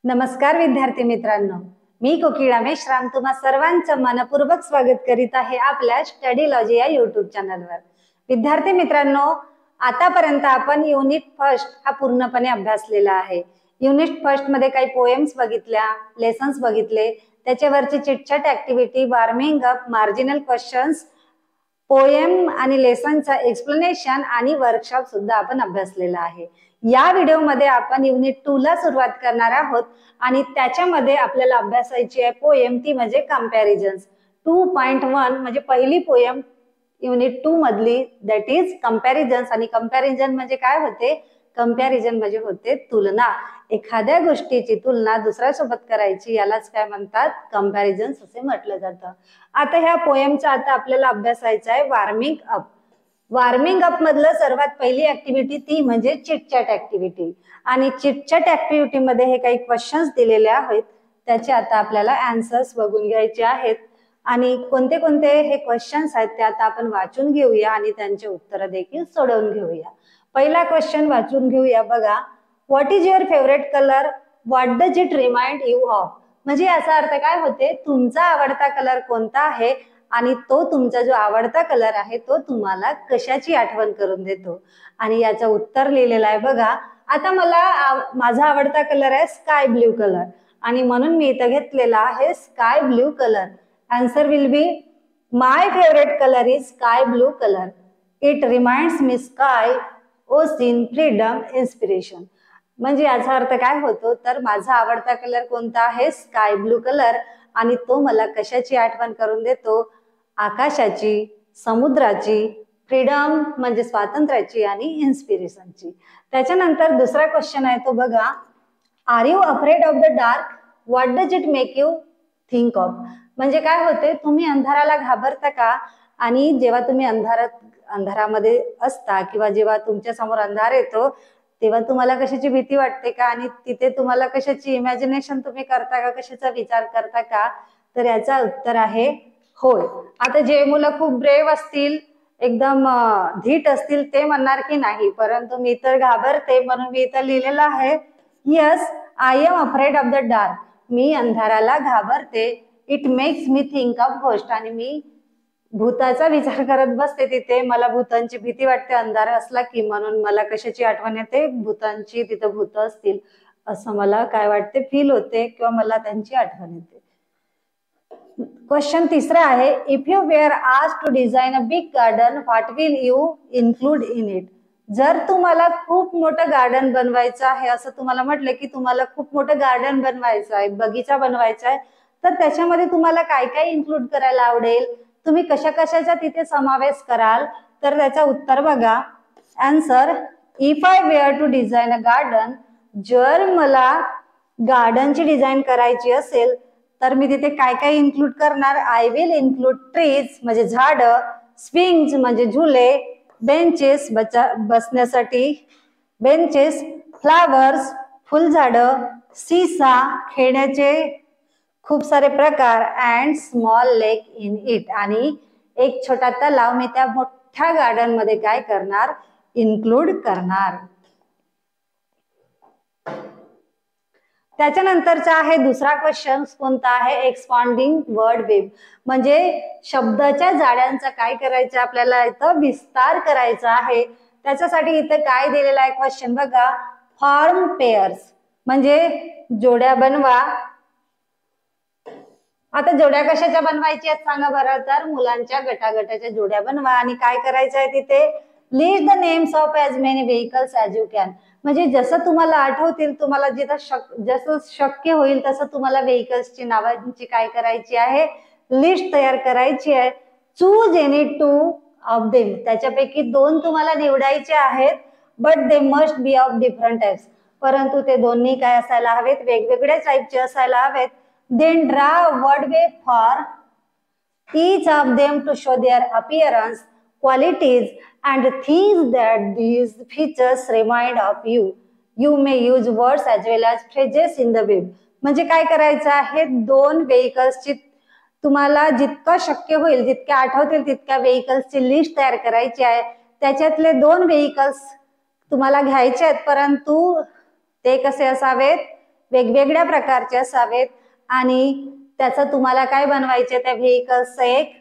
नमस्कार विद्यार्थी मित्रांनो, मी कोकिळा मेश्राम तुम्हा सर्वांचं मनपूर्वक स्वागत करीत आहे आपल्या स्टडी लॉजी या युट्यूब चॅनलवर। विद्यार्थी मित्रांनो, आतापर्यंत आपण युनिट फर्स्ट हा पूर्णपणे अभ्यासलेला आहे। युनिट फर्स्ट मध्ये काही पोएम्स बघितल्या, लेसन्स बघितले, त्याच्यावरची chitchat activity, warming up, marginal questions, poem आणि लेसनचा एक्सप्लेनेशन आणि वर्कशॉप सुद्धा आपण अभ्यासलेला आहे। या व्हिडिओ मध्ये आपण युनिट 2 ला सुरुवात करणार आहोत आणि त्याच्यामध्ये आपल्याला अभ्यासायची आहे पोएम, ती म्हणजे कंपॅरिझन्स 2.1 म्हणजे पहिली पोएम युनिट 2 मधली, दॅट इज कंपॅरिझन्स। आणि कंपॅरिझन म्हणजे काय होते? कंपॅरिझन म्हणजे होते तुलना, एखाद्या गोष्टीची तुलना दुसऱ्यासोबत करायची, यालाच काय म्हणतात? कंपॅरिझन्स असे म्हटलं जातं। आता ह्या पोएमचा आता आपल्याला अभ्यासायचा आहे वॉर्मिंग अप। वॉर्मिंग अप मधलं सर्वात पहिली ऍक्टिव्हिटी ती म्हणजे चिटचॅट ऍक्टिव्हिटी। आणि चिटचॅट ऍक्टिव्हिटी मध्ये हे काही क्वेश्चन्स दिलेले आहेत, त्याचे आता आपल्याला आन्सर्स बघून घ्यायचे आहेत। आणि कोणते कोणते हे क्वेश्चन्स आहेत ते आता आपण वाचून घेऊया आणि त्यांचे उत्तर देखील सोडवून घेऊया। पहिला क्वेश्चन वाचून घेऊया बघा। What is your favourite colour? What does it remind you of? म्हणजे याचा अर्थ काय होते? तुमचा आवडता कलर कोणता आहे आणि तो तुमचा जो आवडता कलर आहे तो तुम्हाला कशाची आठवण करून देतो? आणि याचं उत्तर लिहिलेलं आहे बघा। आता माझा आवडता कलर आहे स्काय ब्ल्यू कलर आणि म्हणून मी इथं घेतलेला आहे sky blue colour. Answer will be my favourite colour is sky blue colour. It reminds me sky, ocean, freedom, inspiration. म्हणजे याचा अर्थ काय होतो? तर माझा आवडता कलर कोणता आहे? Sky blue colour. आणि तो मला कशाची आठवण करून देतो? आकाशाची, समुद्राची, फ्रीडम म्हणजे स्वातंत्र्याची आणि इन्स्पिरेशनची। त्याच्यानंतर दुसरा क्वेश्चन आहे तो बघा। Are you afraid of the dark? What does it make you think of? म्हणजे काय होते? तुम्ही अंधाराला घाबरता का? आणि जेव्हा तुम्ही अंधारामध्ये असता किंवा जेव्हा तुमच्या समोर अंधार येतो तेव्हा तुम्हाला कशाची भीती वाटते का? आणि तिथे तुम्हाला कशाची इमॅजिनेशन तुम्ही करता का? कशाचा विचार करता का? तर याचा उत्तर आहे होय। आता जे मुलं खूप ब्रेव असतील, एकदम धीट असतील ते म्हणणार की नाही, परंतु मी तर घाबरते म्हणून मी इथं लिहिलेलं आहे yes I am afraid of the dark. मी अंधाराला घाबरते। It makes me think of ghost. आणि मी भूताचा विचार करत बसते तिथे, मला भूतांची भीती वाटते अंधार असला की, म्हणून मला कशाची आठवण येते? भूतांची, तिथं भूत असतील असं मला काय वाटते? फील होते किंवा मला त्यांची आठवण येते। क्वेश्चन तिसरा आहे if you were asked to design a big garden what will you include in it? जर तुम्हाला खूप मोठं गार्डन बनवायचं आहे, असं तुम्हाला म्हटलं की तुम्हाला खूप मोठं गार्डन बनवायचं आहे, बगीचा बनवायचा आहे, तर त्याच्यामध्ये तुम्हाला काय काय इन्क्लूड करायला आवडेल? तुम्ही कशा कशाचा तिथे समावेश कराल? तर त्याचं उत्तर बघा। Answer if I were to design a garden, जर मला गार्डनची डिझाईन करायची असेल तर मी तिथे काय काय इन्क्लूड करणार? आय विल इन्क्लूड ट्रीज म्हणजे झाड, स्विंग्स म्हणजे झुले, बेंचेस बसण्यासाठी बेंचेस, फ्लावर्स फुलझाड, सीसा खेळण्याचे खूप सारे प्रकार, and small lake in it आणि एक छोटा तलाव मी त्या मोठ्या गार्डन मध्ये काय करणार? इन्क्लूड करणार। त्याच्यानंतरचा आहे दुसरा क्वेश्चन कोणता आहे? एक्सपांडिंग वर्ड वेब म्हणजे शब्दाच्या जाळ्यांचा काय करायचं? आपल्याला इथं विस्तार करायचा आहे। त्याच्यासाठी इथं काय दिलेला आहे क्वेश्चन बघा। फॉर्म पेअर्स म्हणजे जोड्या बनवा। आता जोड्या कशाच्या बनवायच्या आहेत सांगा बरं? तर मुलांच्या गटागटाच्या जोड्या बनवा। आणि काय करायचं आहे तिथे? List the names of as many vehicles as you can म्हणजे जसं तुम्हाला आठवतील, तुम्हाला जसं शक्य होईल तसं तुम्हाला व्हेइकल्सची नावांची काय करायची आहे? लिस्ट तयार करायची आहे। चूज एनी 2 ऑफ देम त्याच्यापैकी 2 तुम्हाला निवडायचे आहेत, but they must be of different types परंतु ते दोन्ही काय असायला हवेत? वेगवेगळ्या टाइपचे असायला हवेत। Then draw a word wave for each of them to show their appearance, qualities, and things that these features remind of you. You may use words as well as phrases in the wave. म्हणजे काय करायचं आहे? 2 व्हेइकल्सची तुम्हाला जितकं शक्य होईल, जितक्या आठवतील तितक्या व्हेइकल्सची लिस्ट तयार करायची आहे। त्याच्यातले 2 व्हेइकल्स तुम्हाला घ्यायचे आहेत, परंतु ते कसे असावेत? वेगवेगळ्या प्रकारचे असावेत आणि त्याचं तुम्हाला काय बनवायचे, त्या व्हेकल्सचं एक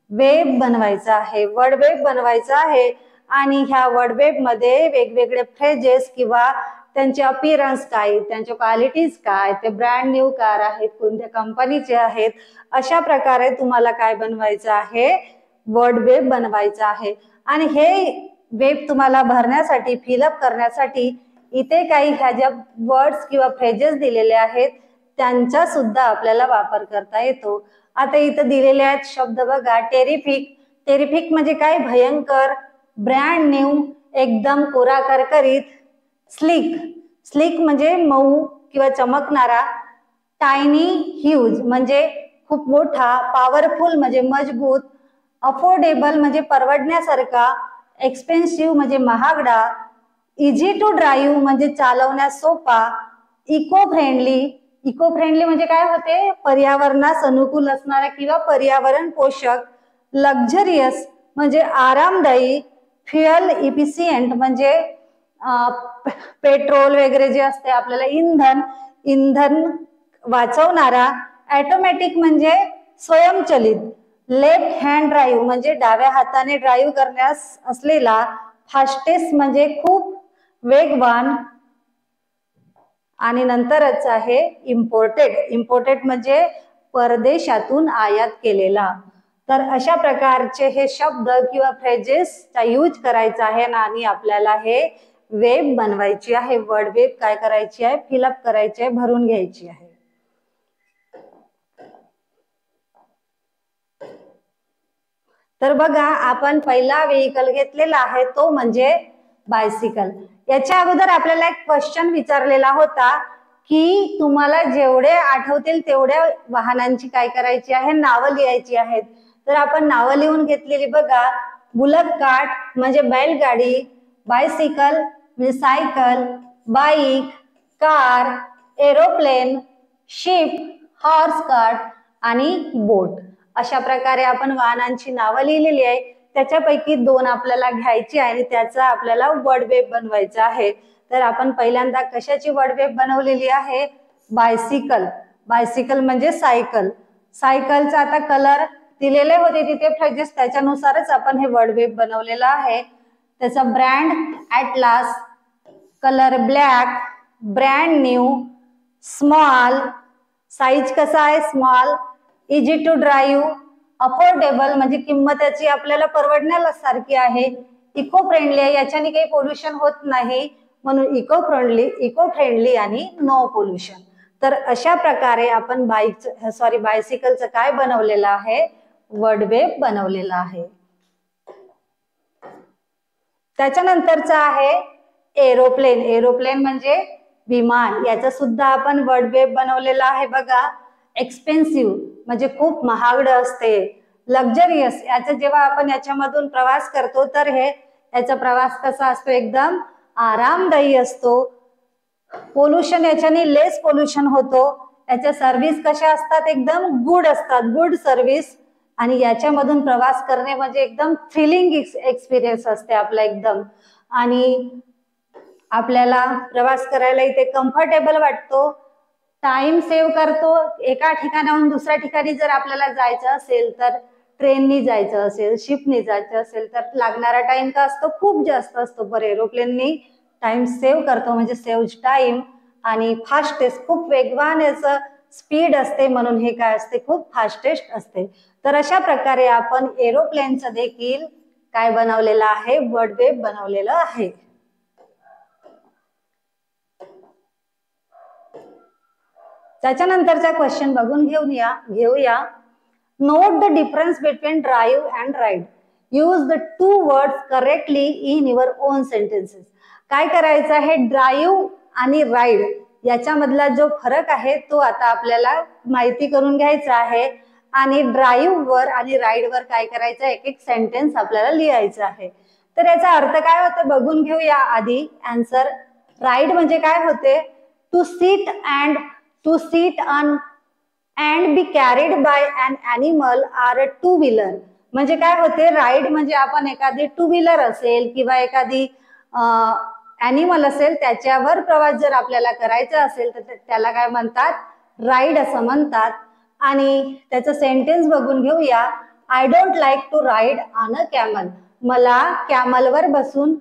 वेब बनवायचा आहे, वर्ड वेब बनवायचा आहे. आणि ह्या वर्ड वेब मध्ये वेगवेगळे फ्रेजेस किंवा त्यांचे अपीअरन्स काय, त्यांच्या क्वालिटीज काय, ते ब्रँड न्यू कार आहेत, कोणत्या कंपनीचे आहेत, अशा प्रकारे तुम्हाला काय बनवायचं आहे, वर्ड वेब बनवायचा आहे. आणि हे वेब तुम्हाला भरण्यासाठी, फिलअप करण्यासाठी इथे काही ह्या ज्या वर्ड्स किंवा फ्रेजेस दिलेले आहेत त्यांचा सुद्धा आपल्याला वापर करता येतो. आता इथं दिलेले आहेत शब्द बघा, टेरिफिक. टेरिफिक म्हणजे काय, भयंकर, ब्रँड न्यू, एकदम कोरा करकरीत. स्लिक, स्लिक म्हणजे मऊ किंवा चमकणारा. टायनी ह्यूज म्हणजे खूप मोठा. पॉवरफुल म्हणजे मजबूत. अफोर्डेबल म्हणजे परवडण्यासारखा. एक्सपेन्सिव्ह म्हणजे महागडा. इझी टू ड्राईव्ह म्हणजे चालवण्यास सोपा. इको फ्रेंडली, इको फ्रेंडली म्हणजे काय होते, पर्यावरणास अनुकूल असणारा किंवा पर्यावरण पोषक. लक्झरियस म्हणजे आरामदायी. फ्युएल इफिशियंट म्हणजे पेट्रोल वगैरे जे असते आपल्याला इंधन वाचवणारा. ऑटोमॅटिक म्हणजे स्वयंचलित. लेफ्ट हँड ड्राईव्ह म्हणजे डाव्या हाताने ड्राईव्ह करण्यास असलेला. फास्टेस्ट म्हणजे खूप वेगवान. आणि नंतरच आहे इम्पोर्टेड. इम्पोर्टेड म्हणजे परदेशातून आयात केलेला. तर अशा प्रकारचे हे शब्द किंवा फ्रेजेसचा यूज करायचा आहे ना, आणि आपल्याला हे वेब बनवायची आहे, वर्ड वेब काय करायची आहे, फिलअप करायची आहे, भरून घ्यायची आहे. तर बघा, आपण पहिला व्हेइकल घेतलेला आहे तो म्हणजे बायसिकल. याच्या अगोदर आपल्याला एक क्वेश्चन विचारलेला होता की तुम्हाला जेवढे आठवतील तेवढ्या वाहनांची काय करायची आहे, नावं लिहायची आहेत. तर आपण नावं लिहून घेतलेली बघा. बुलक कार्ट म्हणजे बैलगाडी. बायसिकल म्हणजे cycle. Bike, car, aeroplane, ship, horse cart आणि बोट. अशा प्रकारे आपण वाहनांची नावं लिहिलेली आहे. त्याच्यापैकी 2 आपल्याला घ्यायची आहे आणि त्याचा आपल्याला वर्ड वेब बनवायचा आहे. तर आपण पहिल्यांदा कशाची वर्ड वेब बनवलेली आहे, बायसिकल. बायसिकल म्हणजे सायकल. सायकलचा आता कलर दिलेले होते तिथे फ्रेजेस, त्याच्यानुसारच आपण हे वर्ड वेब बनवलेलं आहे. त्याचा brand Atlas. Colour black. Brand new. Small, size कसा आहे, small. Easy to drive. Affordable म्हणजे किंमत त्याची आपल्याला परवडण्यासारखी आहे. इको फ्रेंडली आहे, याच्याने काही पोल्युशन होत नाही म्हणून इको फ्रेंडली आणि नो पोल्युशन. तर अशा प्रकारे आपण बायसिकलचं काय बनवलेलं आहे, वर्ड वेब बनवलेलं आहे. त्याच्यानंतरचा आहे एरोप्लेन. एरोप्लेन म्हणजे विमान. याचा सुद्धा आपण वर्ड वेब बनवलेला आहे बघा. एक्सपेन्सिव्ह म्हणजे खूप महागडं असते. लक्झरियस, याचं जेव्हा आपण याच्यामधून प्रवास करतो तर याचा प्रवास कसा असतो, एकदम आरामदायी असतो. पोल्युशन याच्याने लेस पोल्युशन होतो. याच्या सर्व्हिस कशा असतात, एकदम गुड असतात, गुड सर्व्हिस. आणि याच्यामधून प्रवास करणे म्हणजे एकदम थ्रिलिंग एक्सपिरियन्स असते आपला एकदम. आणि आपल्याला प्रवास करायला इथे कम्फर्टेबल वाटतो. टाइम सेव्ह करतो. एका ठिकाणाहून दुसऱ्या ठिकाणी जर आपल्याला जायचं असेल तर ट्रेननी जायचं असेल, शिपनी जायचं असेल तर लागणारा टाइम का असतो, खूप जास्त असतो. पर एरोप्लेननी टाइम सेव्ह करतो म्हणजे सेव्ह टाइम. आणि फास्टेस्ट, खूप वेगवान याचं स्पीड असते म्हणून हे काय असते, खूप फास्टेस्ट असते. तर अशा प्रकारे आपण एरोप्लेनचं देखील काय बनवलेलं आहे, वर्ड वेब बनवलेलं आहे. त्याच्यानंतरचा क्वेश्चन बघून घेऊया. Note the difference between drive and ride. Use the 2 words correctly in your on sentences. काय करायचं आहे, ड्राईव्ह आणि राईड याच्यामधला जो फरक आहे तो आता आपल्याला माहिती करून घ्यायचा आहे. आणि ड्राईव्ह वर आणि राईड वर काय करायचं, एक एक सेंटेन्स आपल्याला लिहायचं आहे. तर याचा अर्थ काय होतं बघून घेऊया आधी आन्सर. राईड म्हणजे काय होते, to sit on and be carried by an animal or a 2 wheeler. म्हणजे काय होते, राईड म्हणजे आपण एखादी 2 व्हीलर असेल किंवा एखादी ॲनिमल असेल त्याच्यावर प्रवास जर आपल्याला करायचा असेल तर त्याला काय म्हणतात, राईड असं म्हणतात. आणि त्याचं सेंटेन्स बघून घेऊया. I don't like to ride on a camel. मला कॅमलवर बसून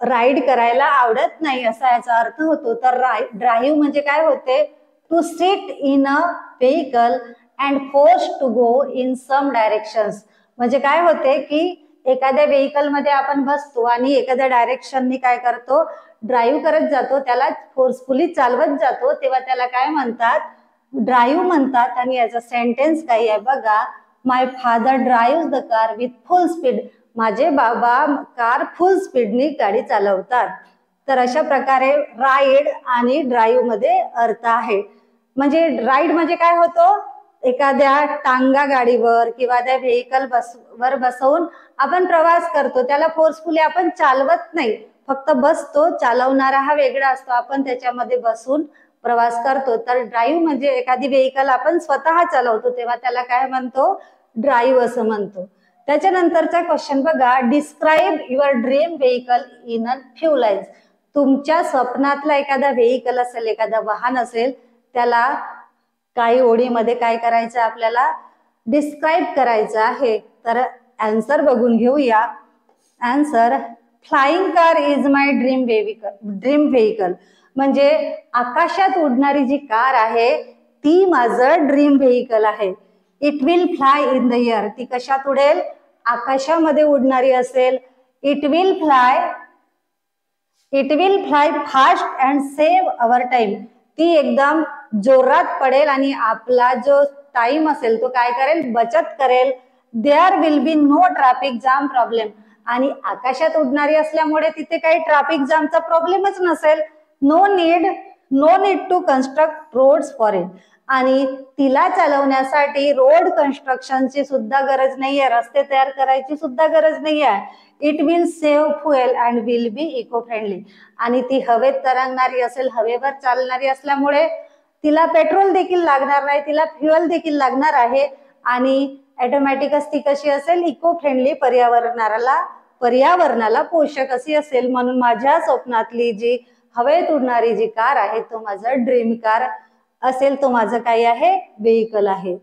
राईड करायला आवडत नाही असा याचा अर्थ होतो. तर ड्राईव्ह म्हणजे काय होते, to sit in a vehicle and force to go in some directions. म्हणजे काय होते की एखाद्या व्हेकल मध्ये आपण बसतो आणि एखाद्या डायरेक्शननी काय करतो, ड्राईव्ह करत जातो, त्याला फोर्सफुली चालवत जातो, तेव्हा त्याला काय म्हणतात, ड्राईव्ह म्हणतात. आणि याचा सेंटेन्स काही आहे बघा. My father drive the car with full speed. माझे बाबा कार फुल स्पीडनी गाडी चालवतात. तर अशा प्रकारे राईड आणि ड्राईव्ह मध्ये अर्थ आहे. म्हणजे राईड म्हणजे काय होतो, एखाद्या टांगा गाडीवर किंवा त्या व्हेकल वर बसवून आपण प्रवास करतो, त्याला फोर्सफुली आपण चालवत नाही, फक्त बसतो. चालवणारा हा वेगळा असतो, आपण त्याच्यामध्ये बसून प्रवास करतो. तर ड्राईव्ह म्हणजे एखादी व्हेकल आपण स्वतः चालवतो तेव्हा त्याला काय म्हणतो, ड्राईव्ह असं म्हणतो. त्याच्यानंतरचा क्वेश्चन बघा. Describe your dream vehicle in a few lines. तुमच्या स्वप्नातला एखादा व्हेकल असेल, एखादा वाहन असेल, त्याला काही ओळीमध्ये काय करायचं, आपल्याला डिस्क्राईब करायचं आहे. तर आन्सर बघून घेऊया. Answer, flying car is my dream vehicle. म्हणजे आकाशात उडणारी जी कार आहे ती माझं ड्रीम व्हेकल आहे. It will fly in the air. ती कशात उडेल, आकाशामध्ये उडणारी असेल. It will fly fast and save our time. ती एकदम जोरात पडेल आणि आपला जो टाइम असेल तो काय करेल, बचत करेल. There will be no traffic jam problem. आणि आकाशात उडणारी असल्यामुळे तिथे काही ट्रॅफिक जामचा प्रॉब्लेमच नसेल. No need to construct roads for it. आणि तिला चालवण्यासाठी रोड कन्स्ट्रक्शनची सुद्धा गरज नाहीये, रस्ते तयार करायची सुद्धा गरज नाहीये. It will save fuel and will be eco friendly. आणि ती हवेत तरंगणारी असेल, हवेवर चालणारी असल्यामुळे तिला पेट्रोल देखील लागणार नाही, तिला फ्युएल देखील लागणार आहे. आणि ऑटोमॅटिकच ती कशी असेल, इको फ्रेंडली, पर्यावरणाला पोषक अशी असेल. म्हणून माझ्या स्वप्नातली जी हवेत उडणारी जी कार आहे तो माझं ड्रीम कार असेल, तो माझं काय आहे, व्हेकल आहे.